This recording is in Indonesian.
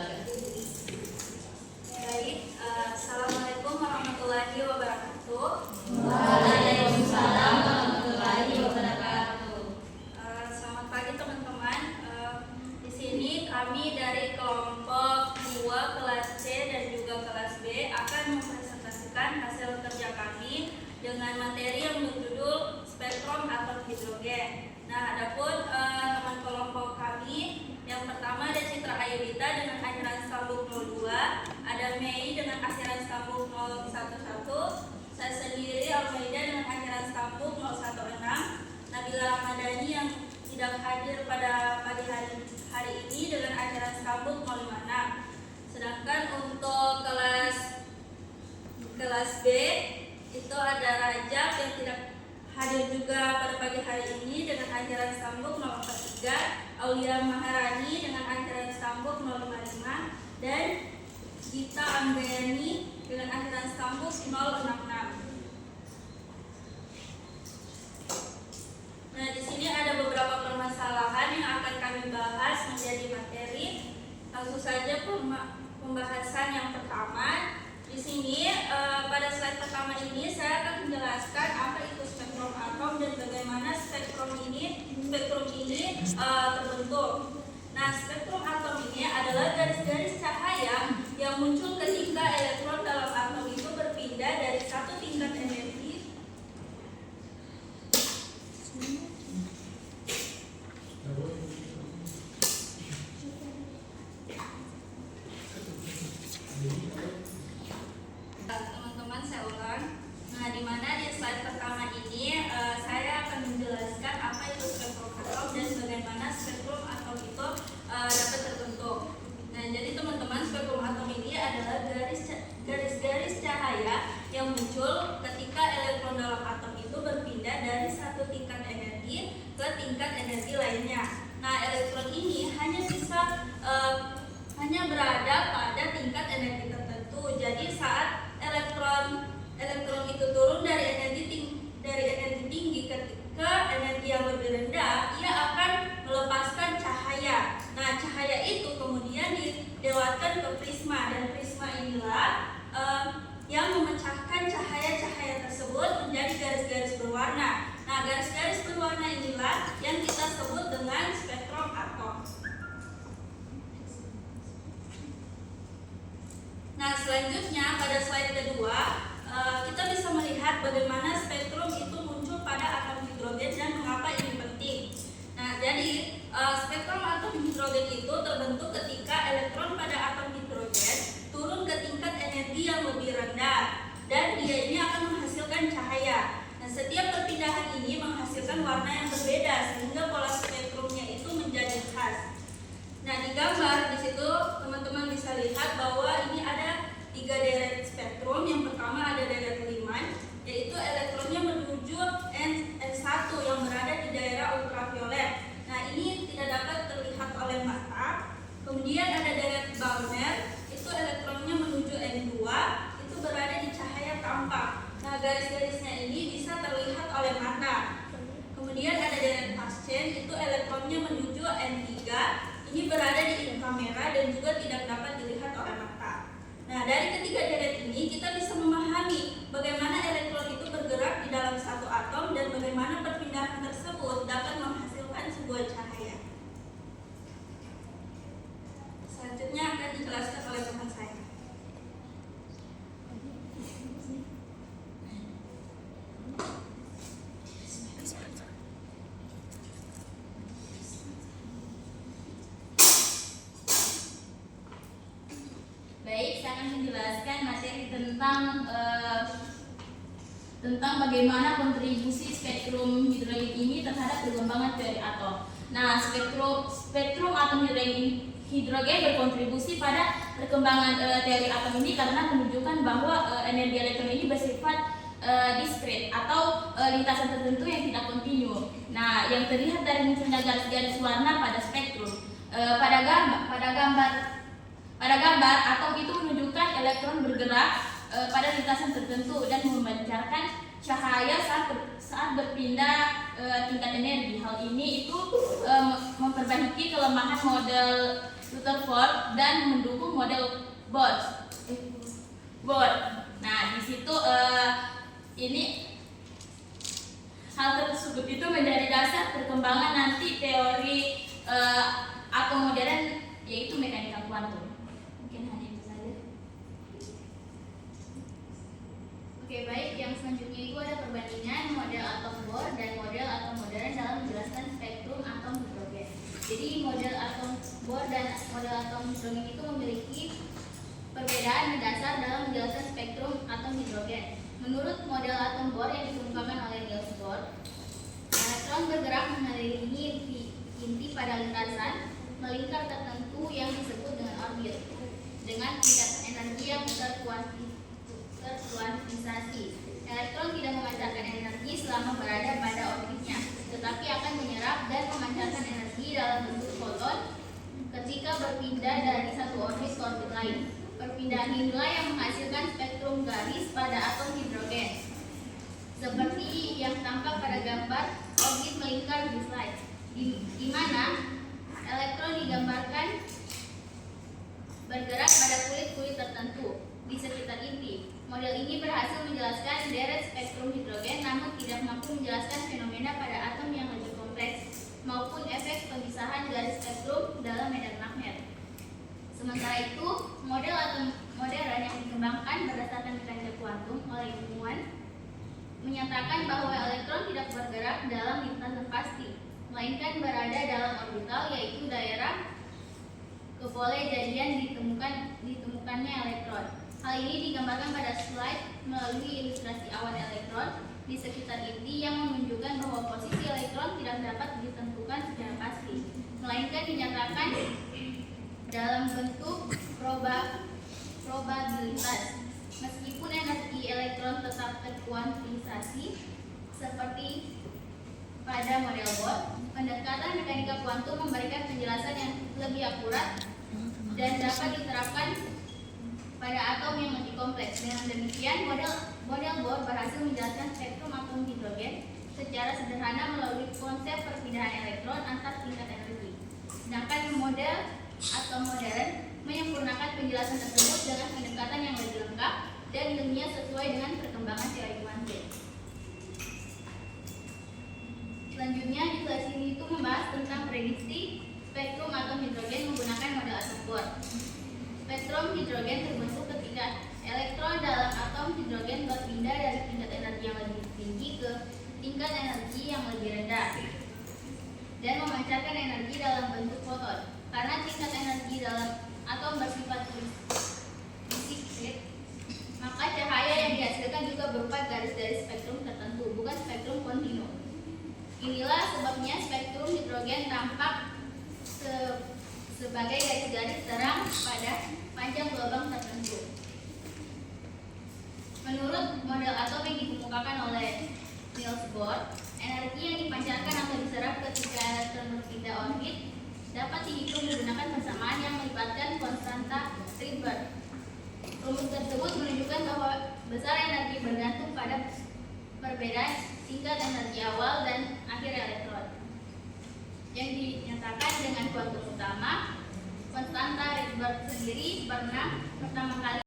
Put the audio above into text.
Baik, Assalamualaikum warahmatullahi wabarakatuh. Waalaikumsalam warahmatullahi wabarakatuh. Selamat pagi teman-teman. Di sini kami dari kelompok 2 kelas C dan juga kelas B akan mempresentasikan hasil kerja kami dengan materi yang berjudul spektrum atom hidrogen. Nah, adapun teman kelompok kami yang pertama ada Citra Ayudita dengan akhiran sambung 02, ada Mei dengan akhiran sambung 011, saya sendiri Almaida dengan akhiran sambung 016, Nabila Ramadhani yang tidak hadir pada pagi hari ini dengan akhiran sambung 056. Sedangkan untuk kelas B itu ada Rajab yang tidak hadir juga pada pagi hari ini dengan akhiran sambung 043, Aulia Maharani dengan akhiran sambung 055, dan Gita Anggreni dengan akhiran sambung 066. Nah, di sini ada beberapa permasalahan yang akan kami bahas menjadi materi. Langsung saja pembahasan yang pertama. Di sini pada slide pertama ini saya akan menjelaskan apa itu spektrum atom dan bagaimana spektrum ini terbentuk. Nah, spektrum atom ini adalah garis-garis cahaya yang muncul ketika elektron dalam atom itu berpindah dari satu tingkat energi teman-teman, saya ulang. Nah, di mana di slide pertama ini saya akan menjelaskan apa itu spektrum atom dan bagaimana spektrum atom itu dapat terbentuk. Nah, jadi teman-teman, spektrum atom ini adalah garis-garis cahaya yang muncul ketika elektron dalam atom itu berpindah dari satu tingkat energi ke tingkat energi lainnya. Nah, elektron ini hanya berada pada tingkat energi tertentu. Jadi saat elektron itu turun dari energi tinggi ke energi yang lebih rendah, ia akan melepaskan cahaya. Nah, cahaya itu kemudian dilewatkan ke prisma, dan prisma inilah yang memecahkan cahaya-cahaya tersebut menjadi garis-garis berwarna. Nah, garis-garis berwarna inilah yang kita sebut dengan spektrum atom. Nah, selanjutnya pada slide kedua kita bisa melihat bagaimana spektrum itu muncul pada atom hidrogen dan mengapa ini penting. Nah, jadi spektrum atom hidrogen itu terbentuk ketika elektron pada atom hidrogen turun ke tingkat energi yang lebih rendah, dan dia ini akan menghasilkan cahaya. Nah, setiap perpindahan ini menghasilkan warna yang berbeda sehingga pola spektrumnya itu menjadi khas. Nah, di gambar di situ teman-teman bisa lihat bahwa ini ada 3 deret spektrum. Yang pertama ada deret Lyman, yaitu elektronnya menuju N1 yang berada di daerah ultraviolet. Nah, ini tidak dapat terlihat oleh mata. Kemudian ada deret Balmer, itu elektronnya menuju N2, itu berada di cahaya tampak. Nah, garis-garisnya ini bisa terlihat oleh mata. Kemudian ada deret Paschen, itu elektronnya menuju N3, ini berada di inframerah dan juga tidak dapat dilihat oleh mata. Nah, dari ketiga deret ini kita bisa memahami bagaimana elektron itu bergerak di dalam satu atom dan bagaimana perpindahan tersebut dapat menghasilkan sebuah cahaya. Selanjutnya akan dijelaskan oleh teman saya. Baik, saya akan menjelaskan materi tentang bagaimana kontribusi spektrum hidrogen ini terhadap perkembangan teori atom. Nah, spektrum atom hidrogen berkontribusi pada perkembangan teori atom ini karena menunjukkan bahwa energi elektron ini bersifat diskret atau lintasan tertentu yang tidak kontinu. Nah, yang terlihat dari munculnya garis-garis warna pada spektrum. Pada gambar atom itu menunjukkan elektron bergerak pada lintasan tertentu dan memancarkan cahaya saat berpindah tingkat energi. Hal ini itu memperbaiki kelemahan model Rutherford dan mendukung model Bohr. Nah, di situ ini hal tersebut itu menjadi dasar perkembangan nanti teori atom modern, yaitu mekanika kuantum. Mungkin hanya itu saja. Oke, baik. Yang selanjutnya itu ada perbandingan model atom Bohr dan model atom modern dalam menjelaskan spektrum atom hidrogen. Jadi model atom Bohr dan model atom hidrogen itu memiliki perbedaan mendasar dalam menjelaskan spektrum atom hidrogen. Menurut model atom Bohr yang dikemukakan oleh Niels Bohr, elektron bergerak mengelilingi inti pada lintasan melingkar tertentu yang disebut dengan orbit dengan tingkat energi yang terkuantisasi. Elektron tidak memancarkan energi selama berada pada orbitnya, tetapi akan menyerap dan memancarkan energi dalam bentuk foton ketika berpindah dari satu orbit ke orbit lain. Perpindahan inilah yang menghasilkan spektrum garis pada atom hidrogen, seperti yang tampak pada gambar orbit melingkar di slide, di mana elektron digambarkan bergerak pada kulit-kulit tertentu di sekitar inti. Model ini berhasil menjelaskan deret spektrum hidrogen, namun tidak mampu menjelaskan fenomena pada atom yang lebih kompleks maupun efek pemisahan garis spektrum dalam medan magnet. Sementara itu, model atom modern yang dikembangkan berdasarkan mekanika kuantum oleh ilmuwan menyatakan bahwa elektron tidak bergerak dalam lintasan pasti, melainkan berada dalam orbital, yaitu daerah kebolehjadian ditemukannya elektron. Hal ini digambarkan pada slide melalui ilustrasi awan elektron di sekitar inti yang menunjukkan bahwa posisi elektron tidak dapat ditentukan secara pasti, melainkan dinyatakan dalam bentuk probabilitas. Meskipun energi elektron tetap terkuantisasi seperti pada model Bohr, pendekatan mekanika kuantum memberikan penjelasan yang lebih akurat dan dapat diterapkan pada atom yang lebih kompleks. Dengan demikian, model Bohr berhasil menjelaskan spektrum atom hidrogen secara sederhana melalui konsep perpindahan elektron antar tingkat energi. Sedangkan model atom modern menyempurnakan penjelasan tersebut dengan pendekatan yang lebih lengkap dan ilmiah sesuai dengan perkembangan teori kuantum. Selanjutnya, di slide ini itu membahas tentang prediksi spektrum atom hidrogen menggunakan model atom Bohr. Spektrum hidrogen terbentuk ketika elektron dalam atom hidrogen berpindah dari tingkat energi yang lebih tinggi ke tingkat energi yang lebih rendah dan memancarkan energi dalam bentuk foton. Karena tingkat energi dalam atom bersifat discrete, maka cahaya yang dihasilkan juga berupa garis-garis spektrum tertentu, bukan spektrum kontinu. Inilah sebabnya spektrum hidrogen tampak sebagai garis-garis terang pada panjang gelombang tertentu. Menurut model atom yang dikemukakan oleh Niels Bohr, energi yang dipancarkan atau diserap ketika elektron berpindah orbit dapat dihitung menggunakan persamaan yang melibatkan konstanta Rydberg. Rumus tersebut menunjukkan bahwa besar energi bergantung pada perbedaan tingkat energi awal dan akhir elektron, yang dinyatakan dengan kuantum utama. Konstanta Rydberg sendiri pernah pertama kali